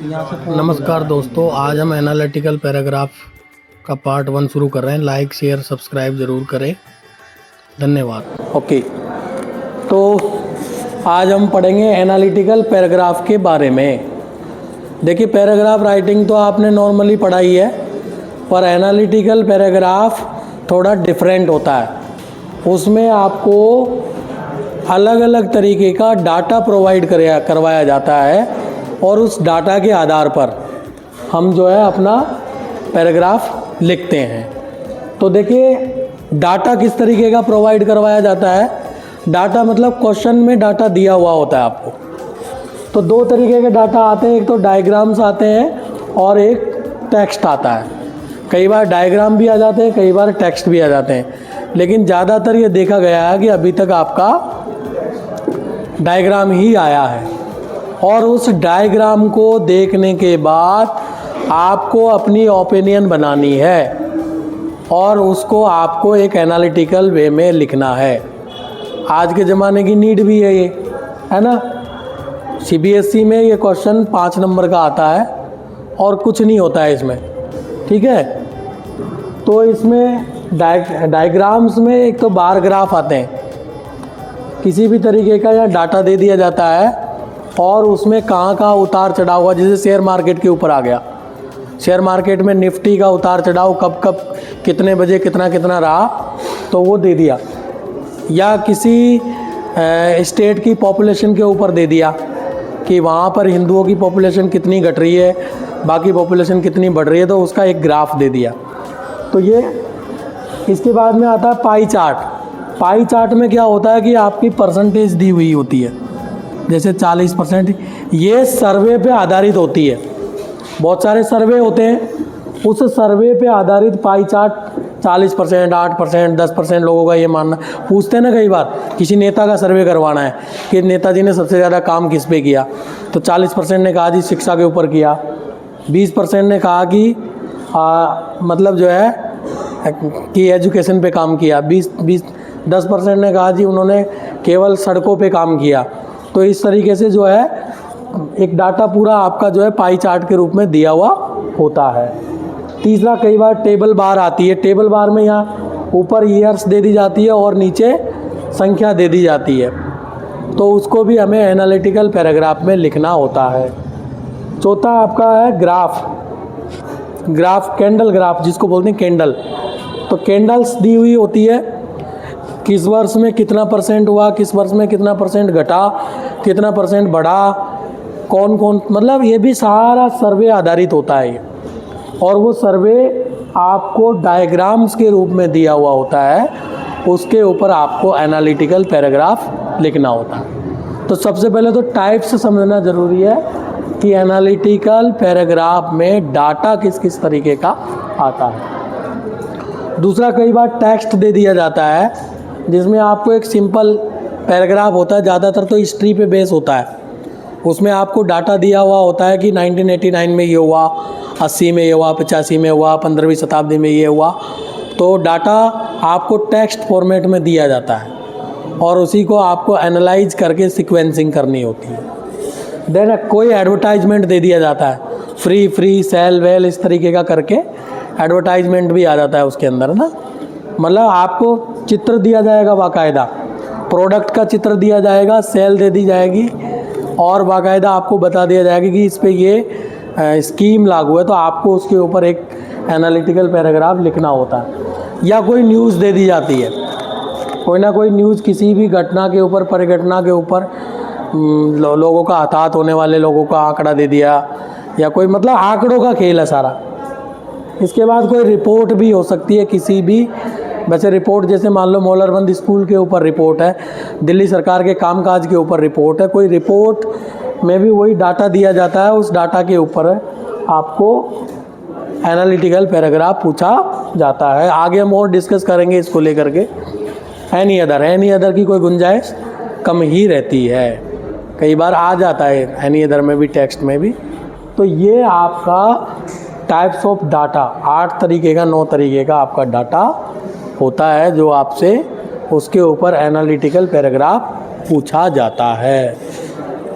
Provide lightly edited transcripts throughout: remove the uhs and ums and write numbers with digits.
नमस्कार दोस्तों, आज हम एनालिटिकल पैराग्राफ का पार्ट 1 शुरू कर रहे हैं। लाइक शेयर सब्सक्राइब ज़रूर करें, धन्यवाद। ओके, तो आज हम पढ़ेंगे एनालिटिकल पैराग्राफ के बारे में। देखिए, पैराग्राफ राइटिंग तो आपने नॉर्मली पढ़ा ही है, पर एनालिटिकल पैराग्राफ थोड़ा डिफरेंट होता है। उसमें आपको अलग अलग तरीके का डाटा प्रोवाइड करवाया जाता है और उस डाटा के आधार पर हम जो है अपना पैराग्राफ लिखते हैं। तो देखिए, डाटा किस तरीके का प्रोवाइड करवाया जाता है। डाटा मतलब क्वेश्चन में डाटा दिया हुआ होता है आपको। तो दो तरीके के डाटा आते हैं, एक तो डायग्राम्स आते हैं और एक टेक्स्ट आता है। कई बार डायग्राम भी आ जाते हैं, कई बार टेक्स्ट भी आ जाते हैं, लेकिन ज़्यादातर ये देखा गया है कि अभी तक आपका डायग्राम ही आया है। और उस डायग्राम को देखने के बाद आपको अपनी ओपिनियन बनानी है और उसको आपको एक एनालिटिकल वे में लिखना है। आज के ज़माने की नीड भी है ये, है ना। सीबीएसई में ये क्वेश्चन 5 नंबर का आता है और कुछ नहीं होता है इसमें, ठीक है। तो इसमें डायग्राम्स में एक तो बार ग्राफ आते हैं, किसी भी तरीके का यहाँ डाटा दे दिया जाता है और उसमें कहाँ कहाँ उतार चढ़ाव हुआ। जैसे शेयर मार्केट के ऊपर आ गया, शेयर मार्केट में निफ्टी का उतार चढ़ाव कब कब कितने बजे कितना कितना रहा, तो वो दे दिया। या किसी स्टेट की पॉपुलेशन के ऊपर दे दिया कि वहाँ पर हिंदुओं की पॉपुलेशन कितनी घट रही है, बाकी पॉपुलेशन कितनी बढ़ रही है, तो उसका एक ग्राफ दे दिया। तो ये इसके बाद में आता है पाई चार्ट। पाई चार्ट में क्या होता है कि आपकी परसेंटेज दी हुई होती है, जैसे 40%। ये सर्वे पे आधारित होती है। बहुत सारे सर्वे होते हैं, उस सर्वे पे आधारित पाई चार्ट 40%, 8%, 10% लोगों का ये मानना। पूछते हैं ना कई बार, किसी नेता का सर्वे करवाना है कि नेताजी ने सबसे ज़्यादा काम किस पे किया, तो 40% ने कहा जी शिक्षा के ऊपर किया, 20% ने कहा कि मतलब जो है कि एजुकेशन पे काम किया, 10% ने कहा जी उन्होंने केवल सड़कों पे काम किया। तो इस तरीके से जो है एक डाटा पूरा आपका जो है पाई चार्ट के रूप में दिया हुआ होता है। तीसरा, कई बार टेबल बार आती है। टेबल बार में यहाँ ऊपर ईयर्स दे दी जाती है और नीचे संख्या दे दी जाती है, तो उसको भी हमें एनालिटिकल पैराग्राफ में लिखना होता है। चौथा आपका है ग्राफ। ग्राफ कैंडल ग्राफ जिसको बोलते हैं कैंडल। तो कैंडल्स दी हुई होती है, किस वर्ष में कितना परसेंट हुआ, किस वर्ष में कितना परसेंट घटा, कितना परसेंट बढ़ा, कौन कौन, मतलब ये भी सारा सर्वे आधारित होता है। और वो सर्वे आपको डायग्राम्स के रूप में दिया हुआ होता है, उसके ऊपर आपको एनालिटिकल पैराग्राफ लिखना होता है। तो सबसे पहले तो टाइप्स समझना ज़रूरी है कि एनालिटिकल पैराग्राफ में डाटा किस किस तरीके का आता है। दूसरा, कई बार टेक्स्ट दे दिया जाता है जिसमें आपको एक सिंपल पैराग्राफ होता है, ज़्यादातर तो हिस्ट्री पे बेस होता है। उसमें आपको डाटा दिया हुआ होता है कि 1989 में ये हुआ, 80 में ये हुआ, 85 में हुआ, 15वीं शताब्दी में ये हुआ। तो डाटा आपको टेक्स्ट फॉर्मेट में दिया जाता है और उसी को आपको एनालाइज करके सीक्वेंसिंग करनी होती है। देन कोई एडवर्टाइजमेंट दे दिया जाता है, फ्री सेल वेल इस तरीके का करके एडवर्टाइजमेंट भी आ जाता है उसके अंदर ना। मतलब आपको चित्र दिया जाएगा, बाकायदा प्रोडक्ट का चित्र दिया जाएगा, सेल दे दी जाएगी और बाकायदा आपको बता दिया जाएगा कि इस पे ये स्कीम लागू है, तो आपको उसके ऊपर एक एनालिटिकल पैराग्राफ लिखना होता है। या कोई न्यूज़ दे दी जाती है, कोई ना कोई न्यूज़ किसी भी घटना के ऊपर, परिघटना के ऊपर, लोगों का हताहत होने वाले लोगों का आंकड़ा दे दिया, या कोई मतलब आंकड़ों का खेल है सारा। इसके बाद कोई रिपोर्ट भी हो सकती है किसी भी, वैसे रिपोर्ट जैसे मान लो मौलरबंद स्कूल के ऊपर रिपोर्ट है, दिल्ली सरकार के कामकाज के ऊपर रिपोर्ट है, कोई रिपोर्ट में भी वही डाटा दिया जाता है, उस डाटा के ऊपर आपको एनालिटिकल पैराग्राफ पूछा जाता है। आगे हम और डिस्कस करेंगे इसको लेकर के। एनी अदर की कोई गुंजाइश कम ही रहती है, कई बार आ जाता है एनी अदर में भी, टेक्स्ट में भी। तो ये आपका टाइप्स ऑफ डाटा 8 तरीके का 9 तरीके का आपका डाटा होता है जो आपसे उसके ऊपर एनालिटिकल पैराग्राफ पूछा जाता है।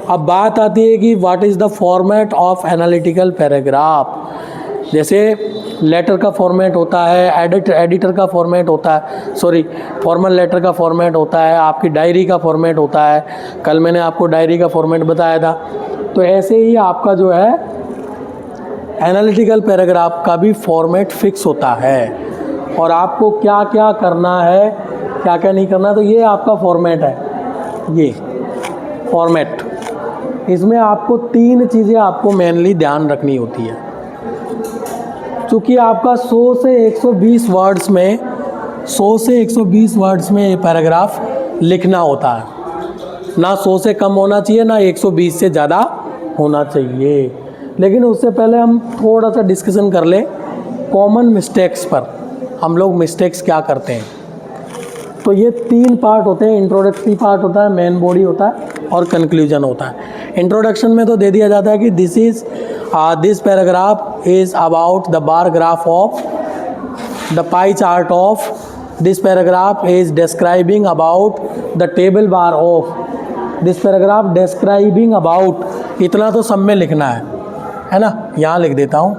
अब बात आती है कि what is the format of analytical paragraph. जैसे लेटर का फॉर्मेट होता है, एडिटर का फॉर्मेट होता है, सॉरी फॉर्मल लेटर का फॉर्मेट होता है, आपकी डायरी का फॉर्मेट होता है। कल मैंने आपको डायरी का फॉर्मेट बताया था। तो ऐसे ही आपका जो है एनालिटिकल पैराग्राफ का भी फॉर्मेट फिक्स होता है और आपको क्या क्या करना है, क्या क्या नहीं करना है। तो ये आपका फॉर्मेट है, ये फॉर्मेट। इसमें आपको 3 चीज़ें आपको मेनली ध्यान रखनी होती है। चूँकि आपका 100 से 120 वर्ड्स में 100 से 120 वर्ड्स में ये पैराग्राफ लिखना होता है, ना 100 से कम होना चाहिए ना 120 से ज़्यादा होना चाहिए। लेकिन उससे पहले हम थोड़ा सा डिस्कशन कर लें कॉमन मिस्टेक्स पर। हम लोग मिस्टेक्स क्या करते हैं। तो ये 3 पार्ट होते हैं, इंट्रोडक्टरी पार्ट होता है, मेन बॉडी होता है और कंक्लूजन होता है। इंट्रोडक्शन में तो दे दिया जाता है कि this paragraph is about the bar graph of the pie chart of this paragraph is describing about the table bar of this paragraph describing about. इतना तो सब में लिखना है ना। यहाँ लिख देता हूँ,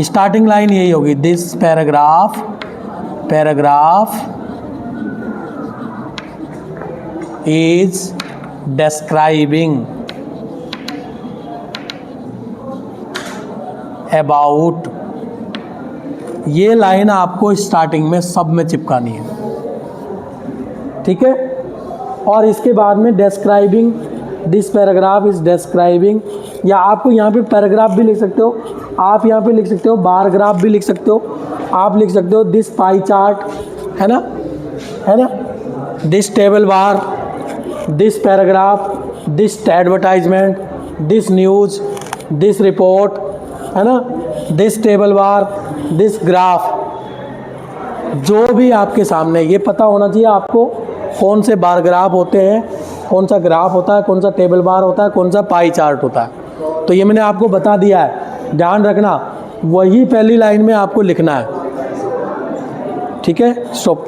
स्टार्टिंग लाइन यही होगी, this paragraph is describing about. ये लाइन आपको स्टार्टिंग में सब में चिपकानी है, ठीक है। और इसके बाद में describing, this paragraph is describing, या आपको यहाँ पे पैराग्राफ भी लिख सकते हो, आप यहाँ पे लिख सकते हो बार ग्राफ भी लिख सकते हो, आप लिख सकते हो दिस पाई चार्ट, है ना, this table bar, this paragraph, this advertisement, this news, this report, है ना, this table bar, this graph. जो भी आपके सामने, ये पता होना चाहिए आपको कौन से बार ग्राफ होते हैं, कौन सा ग्राफ होता है, कौन सा टेबल बार होता है, कौन सा पाई चार्ट होता है। तो ये मैंने आपको बता दिया है, ध्यान रखना, वही पहली लाइन में आपको लिखना है, ठीक है। स्टॉप।